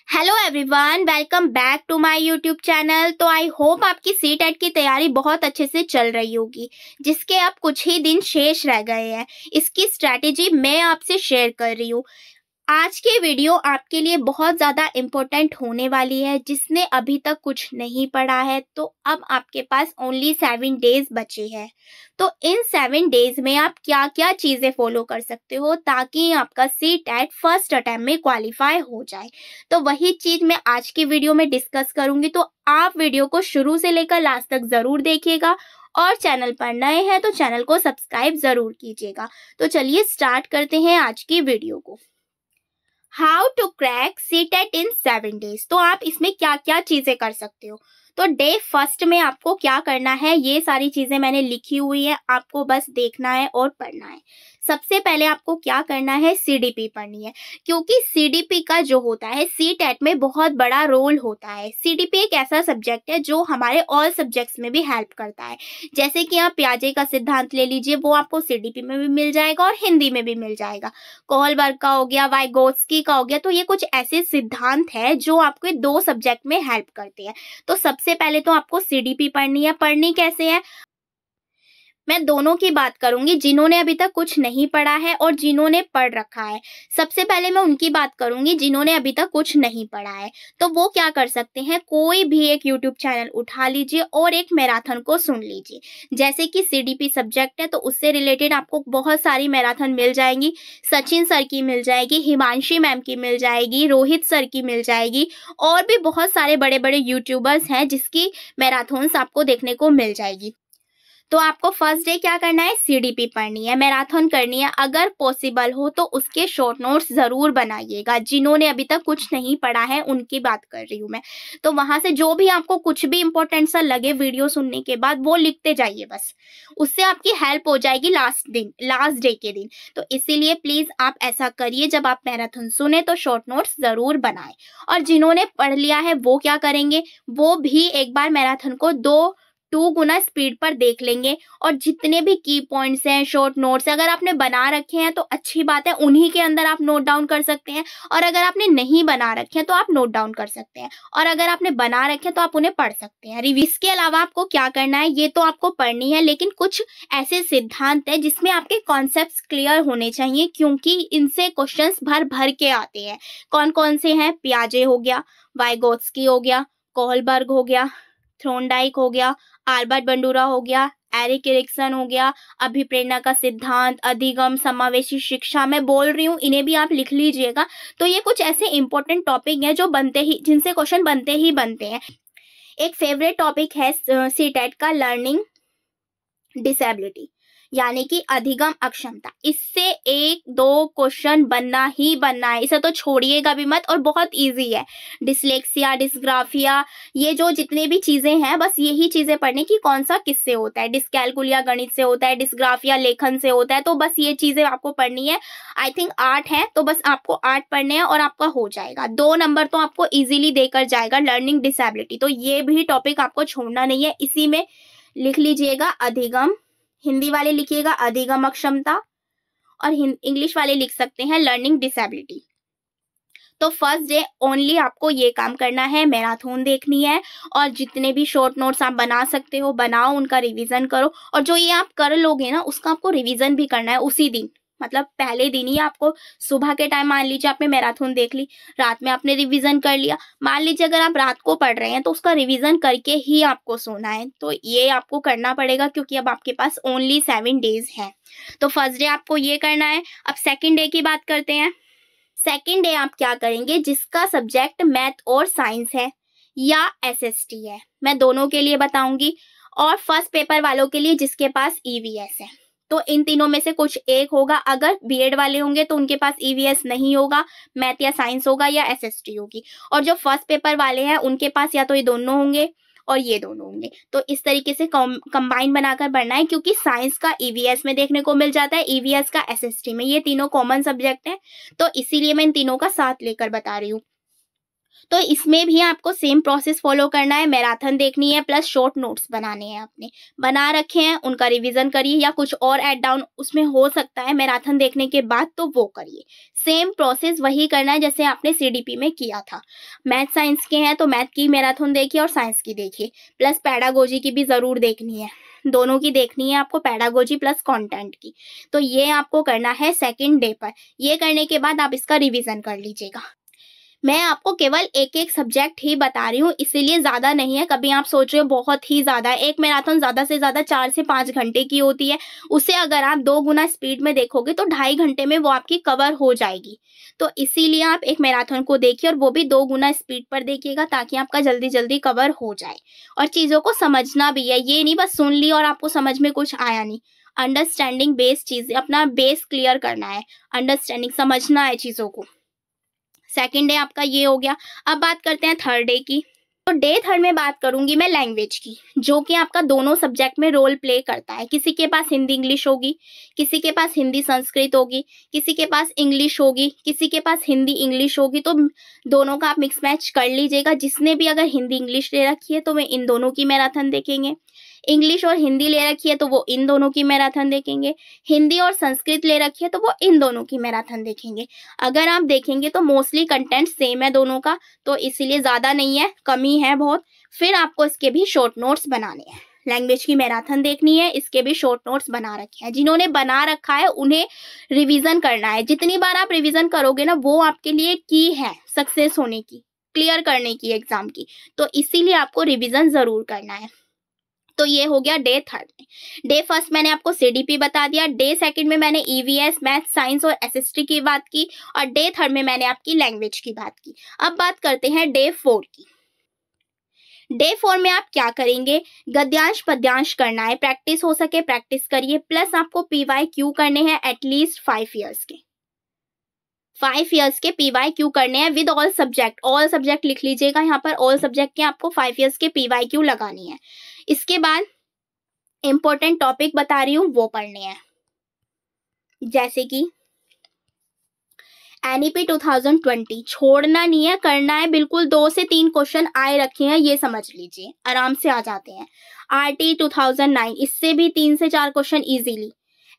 Hello everyone, welcome back to my YouTube channel. तो I hope आपकी CTET की तैयारी बहुत अच्छे से चल रही होगी, जिसके अब कुछ ही दिन शेष रह गए हैं। इसकी स्ट्रैटेजी मैं आपसे शेयर कर रही हूँ। आज की वीडियो आपके लिए बहुत ज़्यादा इम्पोर्टेंट होने वाली है। जिसने अभी तक कुछ नहीं पढ़ा है तो अब आपके पास ओनली 7 डेज बचे हैं। तो इन 7 डेज में आप क्या क्या चीज़ें फॉलो कर सकते हो ताकि आपका सीटेट फर्स्ट अटेम्प्ट में क्वालिफाई हो जाए। तो वही चीज़ मैं आज की वीडियो में डिस्कस करूंगी। तो आप वीडियो को शुरू से लेकर लास्ट तक ज़रूर देखिएगा और चैनल पर नए हैं तो चैनल को सब्सक्राइब ज़रूर कीजिएगा। तो चलिए स्टार्ट करते हैं आज की वीडियो को। How to crack CTET in 7 days. तो आप इसमें क्या क्या चीजें कर सकते हो। तो डे फर्स्ट में आपको क्या करना है, ये सारी चीजें मैंने लिखी हुई है, आपको बस देखना है और पढ़ना है। सबसे पहले आपको क्या करना है, सीडीपी पढ़नी है, क्योंकि सीडीपी का जो होता है सीटेट में बहुत बड़ा रोल होता है। सीडीपी एक ऐसा सब्जेक्ट है जो हमारे ऑल सब्जेक्ट्स में भी हेल्प करता है। जैसे कि आप पियाजे का सिद्धांत ले लीजिए, वो आपको सीडीपी में भी मिल जाएगा और हिंदी में भी मिल जाएगा। कोहलबर्ग का हो गया, वाइगोत्स्की का हो गया। तो ये कुछ ऐसे सिद्धांत है जो आपके दो सब्जेक्ट में हेल्प करते हैं। तो सबसे पहले तो आपको सीडीपी पढ़नी है। पढ़नी कैसे है, मैं दोनों की बात करूंगी, जिन्होंने अभी तक कुछ नहीं पढ़ा है और जिन्होंने पढ़ रखा है। सबसे पहले मैं उनकी बात करूंगी जिन्होंने अभी तक कुछ नहीं पढ़ा है। तो वो क्या कर सकते हैं, कोई भी एक यूट्यूब चैनल उठा लीजिए और एक मैराथन को सुन लीजिए। जैसे कि सीडीपी सब्जेक्ट है तो उससे रिलेटेड आपको बहुत सारी मैराथन मिल जाएंगी। सचिन सर की मिल जाएगी, हिमांशी मैम की मिल जाएगी, रोहित सर की मिल जाएगी, और भी बहुत सारे बड़े बड़े यूट्यूबर्स हैं जिसकी मैराथन्स आपको देखने को मिल जाएगी। तो आपको फर्स्ट डे क्या करना है, सीडीपी पढ़नी है, मैराथन करनी है। अगर पॉसिबल हो तो उसके शॉर्ट नोट्स जरूर बनाइएगा। जिन्होंने अभी तक कुछ नहीं पढ़ा है उनकी बात कर रही हूँ मैं। तो वहां से जो भी आपको कुछ भी इंपॉर्टेंट सा लगे वीडियो सुनने के बाद वो लिखते जाइए, बस उससे आपकी हेल्प हो जाएगी लास्ट डे के दिन। तो इसीलिए प्लीज आप ऐसा करिए, जब आप मैराथन सुने तो शॉर्ट नोट्स जरूर बनाएं। और जिन्होंने पढ़ लिया है वो क्या करेंगे, वो भी एक बार मैराथन को 2 गुना स्पीड पर देख लेंगे। और जितने भी की पॉइंट्स हैं, शॉर्ट नोट्स अगर आपने बना रखे हैं तो अच्छी बात है, उन्हीं के अंदर आप नोट डाउन कर सकते हैं। और अगर आपने नहीं बना रखे हैं तो आप नोट डाउन कर सकते हैं, और अगर आपने बना रखे हैं तो आप उन्हें पढ़ सकते हैं। रिवीज के अलावा आपको क्या करना है, ये तो आपको पढ़नी है, लेकिन कुछ ऐसे सिद्धांत है जिसमें आपके कॉन्सेप्ट्स क्लियर होने चाहिए, क्योंकि इनसे क्वेश्चंस भर भर के आते हैं। कौन कौन से हैं, पियाजे हो गया, वाइगोत्स्की हो गया, कोहलबर्ग हो गया, थ्रोनडाइक हो गया, आल्बर्ट बंडूरा हो गया, एरिक एरिक्सन हो गया, अभिप्रेरणा का सिद्धांत, अधिगम, समावेशी शिक्षा। मैं बोल रही हूँ, इन्हें भी आप लिख लीजिएगा। तो ये कुछ ऐसे इंपॉर्टेंट टॉपिक हैं जो बनते ही, जिनसे क्वेश्चन बनते ही बनते हैं। एक फेवरेट टॉपिक है सीटेट का, लर्निंग डिसेबिलिटी, यानी कि अधिगम अक्षमता। इससे 1-2 क्वेश्चन बनना ही बनना है, इसे तो छोड़िएगा भी मत। और बहुत इजी है, डिसलेक्सिया, डिस्ग्राफिया, ये जो जितने भी चीजें हैं, बस यही चीजें पढ़ने की, कौन सा किससे होता है। डिस्कैलकुलिया गणित से होता है, डिस्ग्राफिया लेखन से होता है। तो बस ये चीजें आपको पढ़नी है। आई थिंक 8 है, तो बस आपको 8 पढ़ने हैं और आपका हो जाएगा। 2 नंबर तो आपको इजीली देकर जाएगा लर्निंग डिसेबिलिटी। तो ये भी टॉपिक आपको छोड़ना नहीं है। इसी में लिख लीजिएगा अधिगम, हिंदी वाले लिखिएगा अधिगम अक्षमता, और इंग्लिश वाले लिख सकते हैं लर्निंग डिसेबिलिटी। तो फर्स्ट डे ओनली आपको ये काम करना है, मैराथन देखनी है, और जितने भी शॉर्ट नोट्स आप बना सकते हो बनाओ, उनका रिवीजन करो। और जो ये आप कर लोगे ना, उसका आपको रिवीजन भी करना है उसी दिन, मतलब पहले दिन ही आपको। सुबह के टाइम मान लीजिए आपने मैराथन देख ली, रात में आपने रिवीजन कर लिया। मान लीजिए अगर आप रात को पढ़ रहे हैं तो उसका रिवीजन करके ही आपको सोना है। तो ये आपको करना पड़ेगा, क्योंकि अब आपके पास ओनली 7 डेज है। तो फर्स्ट डे आपको ये करना है। अब सेकेंड डे की बात करते हैं। सेकेंड डे आप क्या करेंगे, जिसका सब्जेक्ट मैथ और साइंस है या एसएसटी है, मैं दोनों के लिए बताऊंगी। और फर्स्ट पेपर वालों के लिए जिसके पास ईवीएस है। तो इन तीनों में से कुछ एक होगा। अगर बीएड वाले होंगे तो उनके पास ईवीएस नहीं होगा, मैथ या साइंस होगा या एसएसटी होगी। और जो फर्स्ट पेपर वाले हैं उनके पास या तो ये दोनों होंगे और ये दोनों होंगे। तो इस तरीके से कंबाइन बनाकर पढ़ना है, क्योंकि साइंस का ईवीएस में देखने को मिल जाता है, ईवीएस का एसएसटी में। ये तीनों कॉमन सब्जेक्ट है, तो इसीलिए मैं इन तीनों का साथ लेकर बता रही हूँ। तो इसमें भी आपको सेम प्रोसेस फॉलो करना है, मैराथन देखनी है प्लस शॉर्ट नोट्स बनाने हैं, आपने बना रखे हैं उनका रिवीजन करिए, या कुछ और ऐड डाउन उसमें हो सकता है मैराथन देखने के बाद, तो वो करिए। सेम प्रोसेस वही करना है जैसे आपने सीडीपी में किया था। मैथ साइंस के हैं तो मैथ की मैराथन देखिए और साइंस की देखिए, प्लस पैडागोजी की भी ज़रूर देखनी है, दोनों की देखनी है आपको, पैडागोजी प्लस कंटेंट की। तो ये आपको करना है सेकंड डे पर। ये करने के बाद आप इसका रिवीजन कर लीजिएगा। मैं आपको केवल एक एक सब्जेक्ट ही बता रही हूँ, इसीलिए ज़्यादा नहीं है। कभी आप सोच रहे हो बहुत ही ज़्यादा है, एक मैराथन ज़्यादा से ज़्यादा 4 से 5 घंटे की होती है, उसे अगर आप 2 गुना स्पीड में देखोगे तो 2.5 घंटे में वो आपकी कवर हो जाएगी। तो इसीलिए आप एक मैराथन को देखिए और वो भी 2 गुना स्पीड पर देखिएगा, ताकि आपका जल्दी जल्दी कवर हो जाए। और चीज़ों को समझना भी है, ये नहीं बस सुन ली और आपको समझ में कुछ आया नहीं। अंडरस्टैंडिंग बेस्ड चीज़ें, अपना बेस क्लियर करना है, अंडरस्टैंडिंग समझना है चीज़ों को। सेकेंड डे आपका ये हो गया। अब बात करते हैं थर्ड डे की। तो डे थर्ड में बात करूंगी मैं लैंग्वेज की, जो कि आपका दोनों सब्जेक्ट में रोल प्ले करता है। किसी के पास हिंदी इंग्लिश होगी, किसी के पास हिंदी संस्कृत होगी, किसी के पास इंग्लिश होगी, किसी के पास हिंदी इंग्लिश होगी। तो दोनों का आप मिक्स मैच कर लीजिएगा। जिसने भी अगर हिंदी इंग्लिश ले रखी है तो वे इन दोनों की मैराथन देखेंगे, इंग्लिश और हिंदी ले रखी है तो वो इन दोनों की मैराथन देखेंगे, हिंदी और संस्कृत ले रखी है तो वो इन दोनों की मैराथन देखेंगे। अगर आप देखेंगे तो मोस्टली कंटेंट सेम है दोनों का, तो इसीलिए ज़्यादा नहीं है, कमी है बहुत। फिर आपको इसके भी शॉर्ट नोट्स बनाने हैं। लैंग्वेज की मैराथन देखनी है, इसके भी शॉर्ट नोट्स बना रखे हैं। जिन्होंने बना रखा है उन्हें रिवीजन करना है। जितनी बार आप रिवीजन करोगे ना, वो आपके लिए की है सक्सेस होने की, क्लियर करने की एग्जाम की। तो इसीलिए आपको रिवीजन जरूर करना है। तो ये हो गया डे थर्ड में। डे फर्स्ट मैंने आपको सीडीपी बता दिया, डे सेकंड में मैंने ईवीएस, मैथ, साइंस और एसएसटी की बात की, और डे थर्ड में मैंने आपकी लैंग्वेज की बात की। अब बात करते हैं डे फोर की। डे फोर में आप क्या करेंगे, गद्यांश पद्यांश करना है, प्रैक्टिस हो सके प्रैक्टिस करिए, प्लस आपको PYQ करने हैं एटलीस्ट 5 ईयर्स के। 5 ईयर्स के PYQ करने हैं with all subject. All subject लिख लीजिएगा यहाँ पर, ऑल सब्जेक्ट के आपको 5 ईयर्स के PYQ लगानी है। इसके बाद इंपॉर्टेंट टॉपिक बता रही हूँ वो पढ़ने हैं, जैसे कि NEP 2020 छोड़ना नहीं है, करना है बिल्कुल। 2 से 3 क्वेश्चन आए रखे हैं, ये समझ लीजिए, आराम से आ जाते हैं। RT 2009 इससे भी 3 से 4 क्वेश्चन इजीली।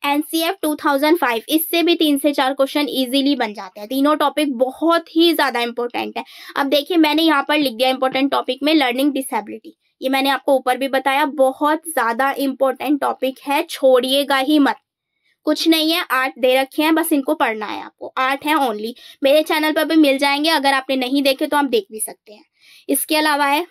NCF 2005 इससे भी 3 से 4 क्वेश्चन इजीली बन जाते हैं। तीनों टॉपिक बहुत ही ज्यादा इंपॉर्टेंट है। अब देखिए मैंने यहाँ पर लिख दिया इंपॉर्टेंट टॉपिक में लर्निंग डिसेबिलिटी, ये मैंने आपको ऊपर भी बताया, बहुत ज्यादा इंपॉर्टेंट टॉपिक है, छोड़िएगा ही मत। कुछ नहीं है, 8 दे रखे हैं, बस इनको पढ़ना है आपको। 8 है ओनली, मेरे चैनल पर भी मिल जाएंगे, अगर आपने नहीं देखे तो आप देख भी सकते हैं। इसके अलावा है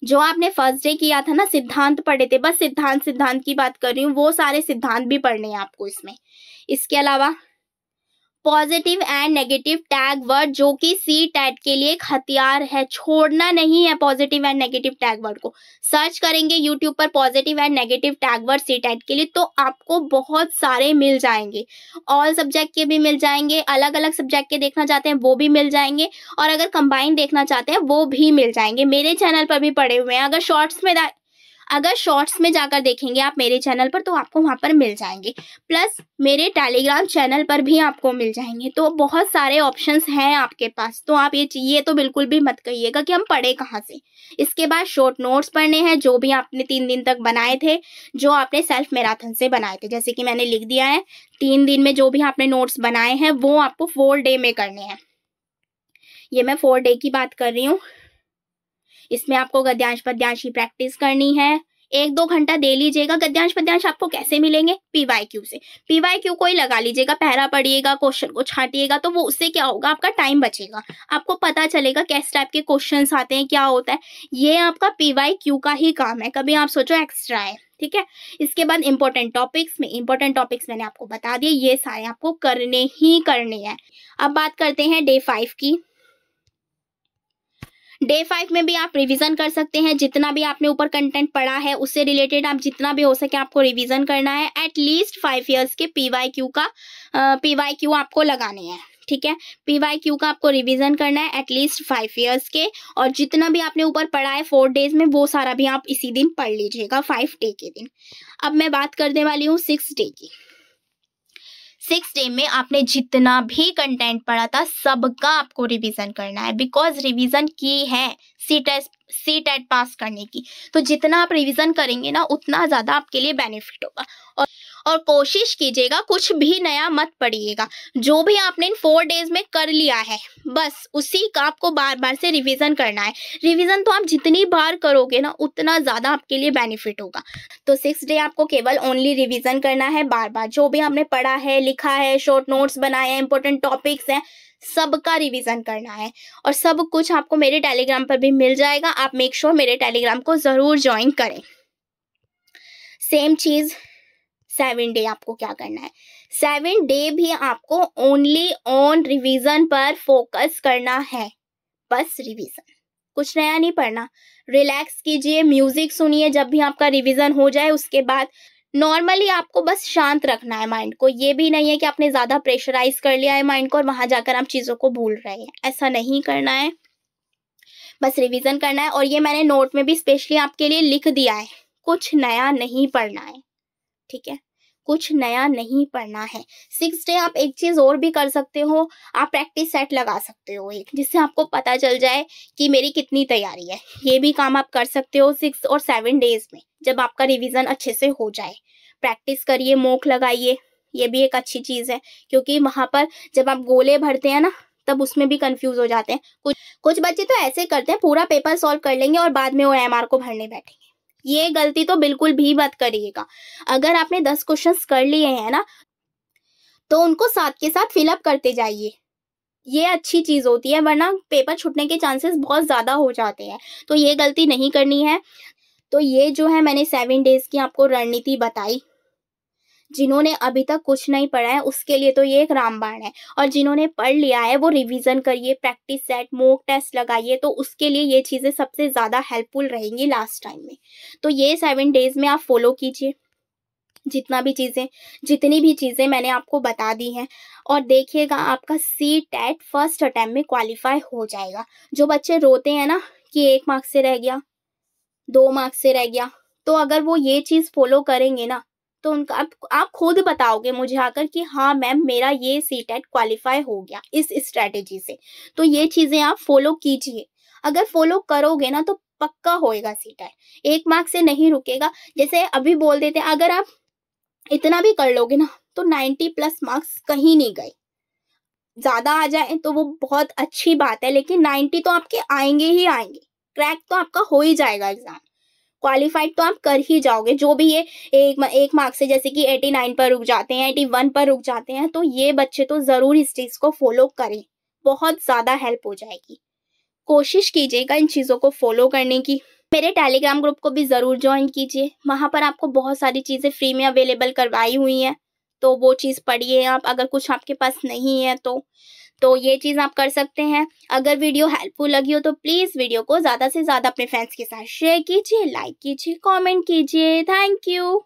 जो आपने फर्स्ट डे किया था ना, सिद्धांत पढ़े थे, बस सिद्धांत की बात कर रही हूँ, वो सारे सिद्धांत भी पढ़ने हैं आपको इसमें। इसके अलावा positive and negative tag word, जो कि CTET के लिए एक हथियार है, छोड़ना नहीं है। Positive and negative tag word को सर्च करेंगे यूट्यूब पर, positive and negative tag word CTET के लिए, तो आपको बहुत सारे मिल जाएंगे। ऑल सब्जेक्ट के भी मिल जाएंगे, अलग अलग सब्जेक्ट के देखना चाहते हैं वो भी मिल जाएंगे, और अगर कंबाइन देखना चाहते हैं वो भी मिल जाएंगे। मेरे चैनल पर भी पड़े हुए हैं, अगर शॉर्ट्स में जाकर देखेंगे आप मेरे चैनल पर तो आपको वहां पर मिल जाएंगे, प्लस मेरे टेलीग्राम चैनल पर भी आपको मिल जाएंगे। तो बहुत सारे ऑप्शंस हैं आपके पास, तो आप ये तो बिल्कुल भी मत कहिएगा कि हम पढ़े कहाँ से। इसके बाद शॉर्ट नोट्स पढ़ने हैं, जो भी आपने 3 दिन तक बनाए थे, जो आपने सेल्फ मैराथन से बनाए थे, जैसे कि मैंने लिख दिया है 3 दिन में जो भी आपने नोट्स बनाए हैं वो आपको 4 डे में करने हैं। ये मैं 4 डे की बात कर रही हूँ। इसमें आपको गद्यांश पद्यांश की प्रैक्टिस करनी है, 1-2 घंटा दे लीजिएगा। गद्यांश पद्यांश आपको कैसे मिलेंगे, PYQ से। PYQ को ही लगा लीजिएगा, पहरा पढ़िएगा, क्वेश्चन को छाटिएगा, तो वो उससे क्या होगा, आपका टाइम बचेगा, आपको पता चलेगा किस टाइप के क्वेश्चंस आते हैं, क्या होता है। ये आपका PYQ का ही काम है, कभी आप सोचो एक्स्ट्रा है, ठीक है। इसके बाद इंपॉर्टेंट टॉपिक्स मैंने आपको बता दिए, ये सारे आपको करने ही करने हैं। अब बात करते हैं डे 5 की। डे 5 में भी आप रिवीजन कर सकते हैं, जितना भी आपने ऊपर कंटेंट पढ़ा है उससे रिलेटेड आप जितना भी हो सके आपको रिवीजन करना है। एटलीस्ट 5 ईयर्स के PYQ आपको लगाने हैं, ठीक है। PYQ का आपको रिवीजन करना है एटलीस्ट 5 ईयर्स के, और जितना भी आपने ऊपर पढ़ा है 4 डेज में वो सारा भी आप इसी दिन पढ़ लीजिएगा, 5 डे के दिन। अब मैं बात करने वाली हूँ 6 डे की। 6 डे में आपने जितना भी कंटेंट पढ़ा था सबका आपको रिवीजन करना है, बिकॉज रिवीजन की है सी टेट पास करने की। तो जितना आप रिवीजन करेंगे ना उतना ज़्यादा आपके लिए बेनिफिट होगा। और कोशिश कीजिएगा कुछ भी नया मत पढ़िएगा, जो भी आपने इन 4 डेज में कर लिया है बस उसी का आपको बार बार से रिवीजन करना है। रिवीजन तो आप जितनी बार करोगे ना उतना ज़्यादा आपके लिए बेनिफिट होगा। तो 6 डे आपको केवल ओनली रिवीजन करना है बार बार, जो भी आपने पढ़ा है, लिखा है, शॉर्ट नोट्स बनाए हैं, इंपॉर्टेंट टॉपिक्स हैं, सबका रिवीजन करना है। और सब कुछ आपको मेरे टेलीग्राम पर भी मिल जाएगा। आप मेक श्योर मेरे टेलीग्राम को ज़रूर ज्वाइन करें। सेम चीज़ 7 डे आपको क्या करना है, 7 डे भी आपको ओनली ऑन रिवीजन पर फोकस करना है। बस रिवीजन, कुछ नया नहीं पढ़ना। रिलैक्स कीजिए, म्यूजिक सुनिए जब भी आपका रिवीजन हो जाए। उसके बाद नॉर्मली आपको बस शांत रखना है माइंड को। ये भी नहीं है कि आपने ज़्यादा प्रेशराइज कर लिया है माइंड को और वहाँ जाकर आप चीज़ों को भूल रहे हैं, ऐसा नहीं करना है। बस रिवीजन करना है। और ये मैंने नोट में भी स्पेशली आपके लिए लिख दिया है, कुछ नया नहीं पढ़ना है, ठीक है, कुछ नया नहीं पढ़ना है। 6 डे आप एक चीज़ और भी कर सकते हो, आप प्रैक्टिस सेट लगा सकते हो एक, जिससे आपको पता चल जाए कि मेरी कितनी तैयारी है। ये भी काम आप कर सकते हो 6 और 7 डेज में, जब आपका रिवीजन अच्छे से हो जाए। प्रैक्टिस करिए, मॉक लगाइए, ये भी एक अच्छी चीज़ है, क्योंकि वहाँ पर जब आप गोले भरते हैं ना तब उसमें भी कंफ्यूज हो जाते हैं। कुछ बच्चे तो ऐसे करते हैं, पूरा पेपर सॉल्व कर लेंगे और बाद में OMR को भरने बैठेंगे। ये गलती तो बिल्कुल भी मत करिएगा। अगर आपने 10 क्वेश्चंस कर लिए हैं ना तो उनको साथ के साथ फिलअप करते जाइए, ये अच्छी चीज़ होती है, वरना पेपर छूटने के चांसेस बहुत ज़्यादा हो जाते हैं। तो ये गलती नहीं करनी है। तो ये जो है मैंने 7 डेज की आपको रणनीति बताई। जिन्होंने अभी तक कुछ नहीं पढ़ा है उसके लिए तो ये एक रामबाण है, और जिन्होंने पढ़ लिया है वो रिवीजन करिए, प्रैक्टिस सेट, मॉक टेस्ट लगाइए, तो उसके लिए ये चीज़ें सबसे ज़्यादा हेल्पफुल रहेंगी लास्ट टाइम में। तो ये 7 डेज में आप फॉलो कीजिए जितनी भी चीज़ें मैंने आपको बता दी हैं, और देखिएगा आपका सी टेट फर्स्ट अटैम्प्ट में क्वालिफाई हो जाएगा। जो बच्चे रोते हैं ना कि 1 मार्क्स से रह गया, 2 मार्क्स से रह गया, तो अगर वो ये चीज़ फॉलो करेंगे ना तो उनका आप खुद बताओगे मुझे आकर कि हाँ मैम मेरा ये सी टेट क्वालिफाई हो गया इस स्ट्रैटेजी से। तो ये चीज़ें आप फॉलो कीजिए, अगर फॉलो करोगे ना तो पक्का होएगा सी टेट, 1 मार्क्स से नहीं रुकेगा। जैसे अभी बोल देते हैं अगर आप इतना भी कर लोगे ना तो 90+ मार्क्स कहीं नहीं गए। ज़्यादा आ जाए तो वो बहुत अच्छी बात है, लेकिन 90 तो आपके आएंगे ही आएंगे, क्रैक तो आपका हो ही जाएगा एग्जाम, क्वालिफाइड तो आप कर ही जाओगे। जो भी ये एक मार्क से जैसे कि 89 पर रुक जाते हैं, 81 पर रुक जाते हैं, तो ये बच्चे तो ज़रूर इस चीज़ को फॉलो करें, बहुत ज़्यादा हेल्प हो जाएगी। कोशिश कीजिएगा इन चीज़ों को फॉलो करने की। मेरे टेलीग्राम ग्रुप को भी ज़रूर ज्वाइन कीजिए, वहाँ पर आपको बहुत सारी चीज़ें फ्री में अवेलेबल करवाई हुई हैं, तो वो चीज़ पढ़िए आप, अगर कुछ आपके पास नहीं है तो ये चीज़ आप कर सकते हैं। अगर वीडियो हेल्पफुल लगी हो तो प्लीज़ वीडियो को ज़्यादा से ज़्यादा अपने फ्रेंड्स के साथ शेयर कीजिए, लाइक कीजिए, कमेंट कीजिए। Thank you.